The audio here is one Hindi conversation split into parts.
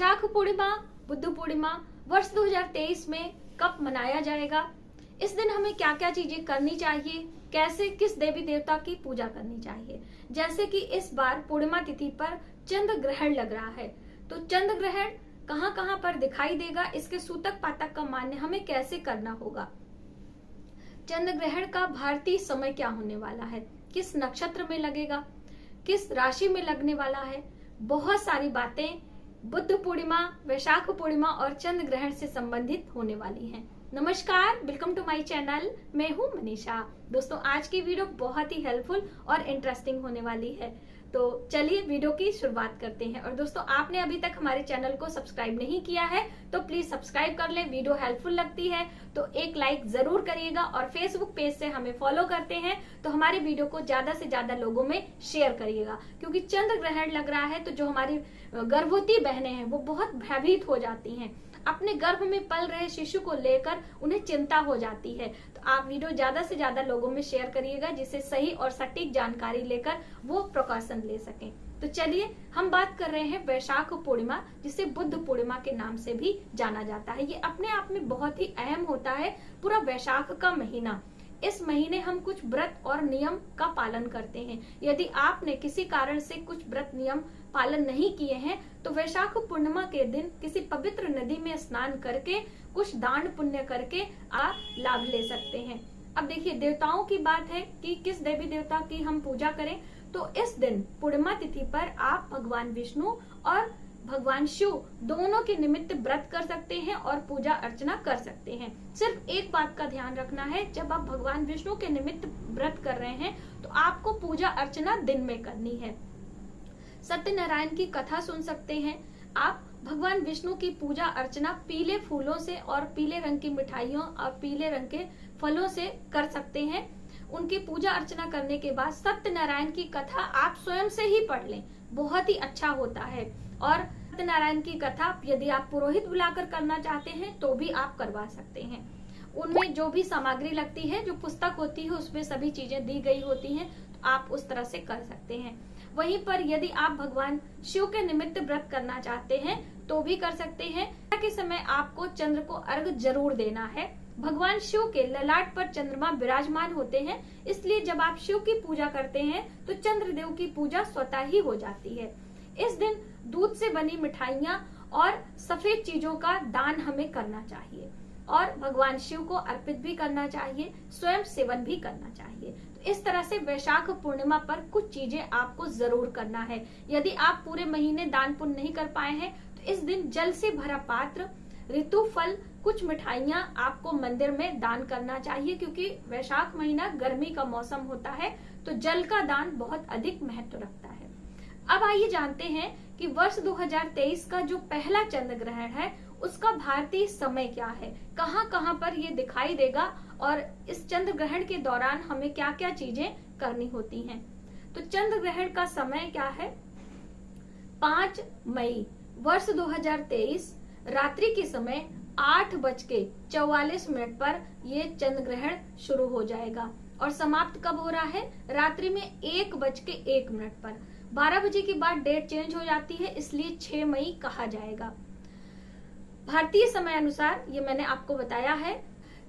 वैशाख पूर्णिमा, बुद्ध पूर्णिमा वर्ष 2023 में कब मनाया जाएगा, इस दिन हमें क्या क्या चीजें करनी चाहिए, कैसे किस देवी देवता की पूजा करनी चाहिए। जैसे कि इस बार पूर्णिमा तिथि पर चंद्र ग्रहण लग रहा है, तो चंद्र ग्रहण कहाँ कहाँ पर दिखाई देगा, इसके सूतक पातक का मान्य हमें कैसे करना होगा। चंद्र ग्रहण का भारतीय समय क्या होने वाला है, किस नक्षत्र में लगेगा, किस राशि में लगने वाला है। बहुत सारी बातें बुद्ध पूर्णिमा, वैशाख पूर्णिमा और चंद्र ग्रहण से संबंधित होने वाली हैं। नमस्कार, वेलकम टू माय चैनल। मैं हूं मनीषा। दोस्तों, आज की वीडियो बहुत ही हेल्पफुल और इंटरेस्टिंग होने वाली है, तो चलिए वीडियो की शुरुआत करते हैं। और दोस्तों, आपने अभी तक हमारे चैनल को सब्सक्राइब नहीं किया है तो प्लीज सब्सक्राइब कर लें। वीडियो हेल्पफुल लगती है तो एक लाइक जरूर करिएगा, और फेसबुक पेज से हमें फॉलो करते हैं तो हमारे वीडियो को ज्यादा से ज्यादा लोगों में शेयर करिएगा। क्योंकि चंद्र ग्रहण लग रहा है तो जो हमारी गर्भवती बहनें हैं वो बहुत भयभीत हो जाती हैं, अपने गर्भ में पल रहे शिशु को लेकर उन्हें चिंता हो जाती है। तो आप वीडियो ज्यादा से ज्यादा लोगों में शेयर करिएगा, जिससे सही और सटीक जानकारी लेकर वो प्रिकॉशन ले सकें। तो चलिए हम बात कर रहे हैं वैशाख पूर्णिमा, जिसे बुद्ध पूर्णिमा के नाम से भी जाना जाता है। ये अपने आप में बहुत ही अहम होता है। पूरा वैशाख का महीना, इस महीने हम कुछ व्रत और नियम का पालन करते हैं। यदि आपने किसी कारण से कुछ व्रत नियम पालन नहीं किए हैं तो वैशाख पूर्णिमा के दिन किसी पवित्र नदी में स्नान करके कुछ दान पुण्य करके आप लाभ ले सकते हैं। अब देखिए, देवताओं की बात है कि किस देवी देवता की हम पूजा करें, तो इस दिन पूर्णिमा तिथि पर आप भगवान विष्णु और भगवान शिव दोनों के निमित्त व्रत कर सकते हैं और पूजा अर्चना कर सकते हैं। सिर्फ एक बात का ध्यान रखना है, जब आप भगवान विष्णु के निमित्त व्रत कर रहे हैं तो आपको पूजा अर्चना दिन में करनी है। सत्यनारायण की कथा सुन सकते हैं आप। भगवान विष्णु की पूजा अर्चना पीले फूलों से और पीले रंग की मिठाइयों और पीले रंग के फलों से कर सकते हैं। उनकी पूजा अर्चना करने के बाद सत्यनारायण की कथा आप स्वयं से ही पढ़ लें, बहुत ही अच्छा होता है। और सत्यनारायण की कथा यदि आप पुरोहित बुलाकर करना चाहते हैं तो भी आप करवा सकते हैं। उनमें जो भी सामग्री लगती है, जो पुस्तक होती है, उसमें सभी चीजें दी गई होती हैं, तो आप उस तरह से कर सकते हैं। वहीं पर यदि आप भगवान शिव के निमित्त व्रत करना चाहते हैं तो भी कर सकते हैं। के समय आपको चंद्र को अर्घ जरूर देना है। भगवान शिव के ललाट पर चंद्रमा विराजमान होते हैं, इसलिए जब आप शिव की पूजा करते हैं तो चंद्रदेव की पूजा स्वतः ही हो जाती है। इस दिन दूध से बनी मिठाइयाँ और सफेद चीजों का दान हमें करना चाहिए, और भगवान शिव को अर्पित भी करना चाहिए, स्वयं सेवन भी करना चाहिए। तो इस तरह से वैशाख पूर्णिमा पर कुछ चीजें आपको जरूर करना है। यदि आप पूरे महीने दान पुण्य नहीं कर पाए हैं तो इस दिन जल से भरा पात्र, ऋतु फल, कुछ मिठाइयाँ आपको मंदिर में दान करना चाहिए, क्योंकि वैशाख महीना गर्मी का मौसम होता है तो जल का दान बहुत अधिक महत्व रखता है। अब आइए जानते हैं कि वर्ष 2023 का जो पहला चंद्र ग्रहण है उसका भारतीय समय क्या है, कहाँ कहाँ पर ये दिखाई देगा, और इस चंद्र ग्रहण के दौरान हमें क्या क्या चीजें करनी होती हैं। तो चंद्र ग्रहण का समय क्या है, 5 मई वर्ष 2023 रात्रि के समय 8:44 पर ये चंद्र ग्रहण शुरू हो जाएगा और समाप्त कब हो रहा है, रात्रि में 1:01 पर। 12 बजे के बाद डेट चेंज हो जाती है, इसलिए 6 मई कहा जाएगा भारतीय समय अनुसार। ये मैंने आपको बताया है।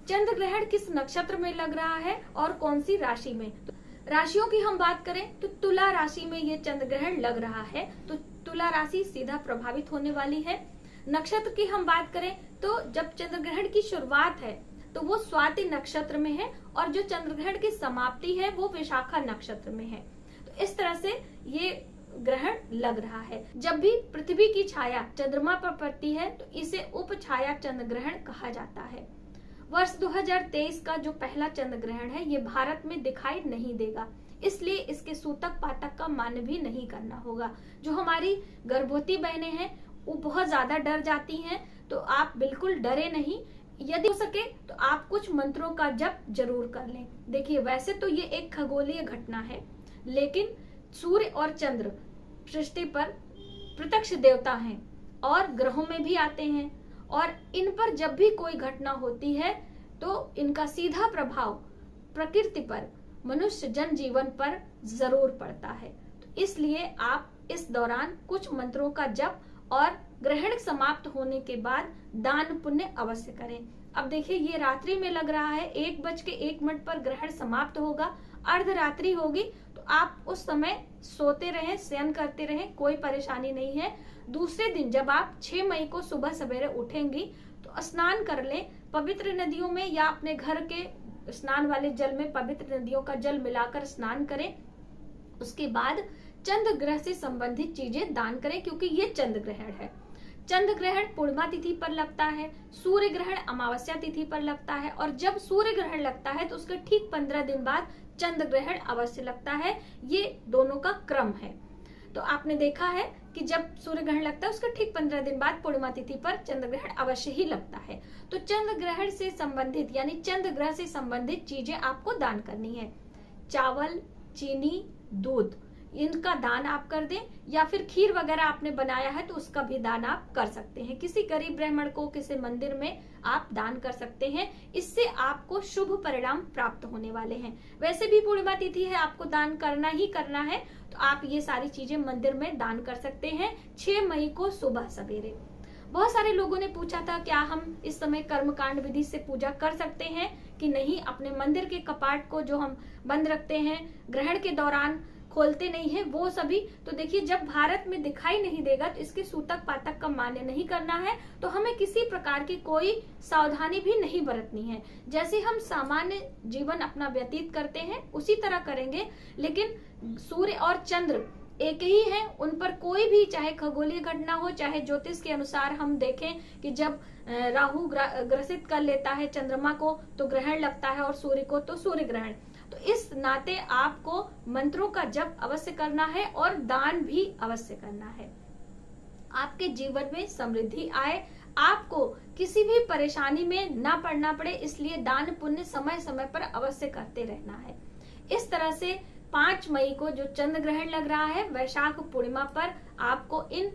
चंद्र ग्रहण किस नक्षत्र में लग रहा है और कौन सी राशि में। तो राशियों की हम बात करें तो तुला राशि में ये चंद्र ग्रहण लग रहा है, तो तुला राशि सीधा प्रभावित होने वाली है। नक्षत्र की हम बात करें तो जब चंद्र ग्रहण की शुरुआत है तो वो स्वाति नक्षत्र में है, और जो चंद्र ग्रहण की समाप्ति है वो विशाखा नक्षत्र में है। तो इस तरह से ये ग्रहण लग रहा है। जब भी पृथ्वी की छाया चंद्रमा पर पड़ती है तो इसे उप छाया चंद्र ग्रहण कहा जाता है। वर्ष 2023 का जो पहला चंद्र ग्रहण है ये भारत में दिखाई नहीं देगा, इसलिए इसके सूतक पातक का मान भी नहीं करना होगा। जो हमारी गर्भवती बहनें हैं वो बहुत ज्यादा डर जाती हैं, तो आप बिल्कुल डरे नहीं। यदि हो सके तो आप कुछ मंत्रों का जप जरूर कर लें। देखिए, वैसे तो ये एक खगोलीय घटना है, लेकिन सूर्य और चंद्र सृष्टि पर प्रत्यक्ष देवता हैं और ग्रहों में भी आते हैं, और इन पर जब भी कोई घटना होती है तो इनका सीधा प्रभाव प्रकृति पर, मनुष्य जनजीवन पर जरूर पड़ता है। तो इसलिए आप इस दौरान कुछ मंत्रों का जप और ग्रहण समाप्त होने के बाद दान पुण्य अवश्य करें। अब देखिए ये रात्रि में लग रहा है, 1:01 पर ग्रहण समाप्त होगा, अर्धरात्रि होगी, तो आप उस समय सोते रहें, शयन करते रहें, कोई परेशानी नहीं है। दूसरे दिन जब आप 6 मई को सुबह सवेरे उठेंगी तो स्नान कर लें पवित्र नदियों में, या अपने घर के स्नान वाले जल में पवित्र नदियों का जल मिलाकर स्नान करें। उसके बाद चंद्र ग्रह से संबंधित चीजें दान करें, क्योंकि ये चंद्र ग्रहण है। चंद्र ग्रहण पूर्णिमा तिथि पर लगता है, सूर्य ग्रहण अमावस्या तिथि पर लगता है, और जब सूर्य ग्रहण लगता है तो उसके ठीक 15 दिन बाद चंद्र ग्रहण अवश्य लगता है। ये दोनों का क्रम है। तो आपने देखा है कि जब सूर्य ग्रहण लगता है उसके ठीक 15 दिन बाद पूर्णिमा तिथि पर चंद्र ग्रहण अवश्य ही लगता है। तो चंद्र ग्रहण से संबंधित यानी चंद्र ग्रह से संबंधित चीजें आपको दान करनी है। चावल, चीनी, दूध, इनका दान आप कर दें, या फिर खीर वगैरह आपने बनाया है तो उसका भी दान आप कर सकते हैं। किसी गरीब ब्राह्मण को किसी मंदिर में आप दान कर सकते हैं। इससे आपको शुभ परिणाम प्राप्त होने वाले हैं। वैसे भी पूर्णिमा तिथि है, आपको दान करना ही करना है, तो आप ये सारी चीजें मंदिर में दान कर सकते हैं 6 मई को सुबह सवेरे। बहुत सारे लोगों ने पूछा था क्या हम इस समय कर्मकांड विधि से पूजा कर सकते हैं कि नहीं। अपने मंदिर के कपाट को जो हम बंद रखते हैं, ग्रहण के दौरान खोलते नहीं है, वो सभी, तो देखिए जब भारत में दिखाई नहीं देगा तो इसके सूतक पातक का मान्य नहीं करना है। तो हमें किसी प्रकार की कोई सावधानी भी नहीं बरतनी है। जैसे हम सामान्य जीवन अपना व्यतीत करते हैं उसी तरह करेंगे, लेकिन सूर्य और चंद्र एक ही है, उन पर कोई भी चाहे खगोलीय घटना हो, चाहे ज्योतिष के अनुसार हम देखें कि जब राहु ग्रसित कर लेता है चंद्रमा को तो ग्रहण लगता है, और सूर्य को तो सूर्य ग्रहण। तो इस नाते आपको मंत्रों का जप अवश्य करना है और दान भी अवश्य करना है। आपके जीवन में समृद्धि आए, आपको किसी भी परेशानी में ना पड़ना पड़े, इसलिए दान पुण्य समय समय पर अवश्य करते रहना है। इस तरह से 5 मई को जो चंद्र ग्रहण लग रहा है वैशाख पूर्णिमा पर, आपको इन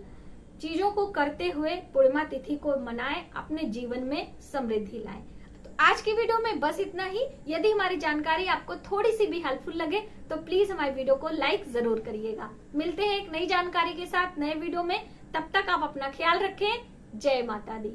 चीजों को करते हुए पूर्णिमा तिथि को मनाएं, अपने जीवन में समृद्धि लाएं। तो आज की वीडियो में बस इतना ही। यदि हमारी जानकारी आपको थोड़ी सी भी हेल्पफुल लगे तो प्लीज हमारी वीडियो को लाइक जरूर करिएगा। मिलते हैं एक नई जानकारी के साथ नए वीडियो में, तब तक आप अपना ख्याल रखें। जय माता दी।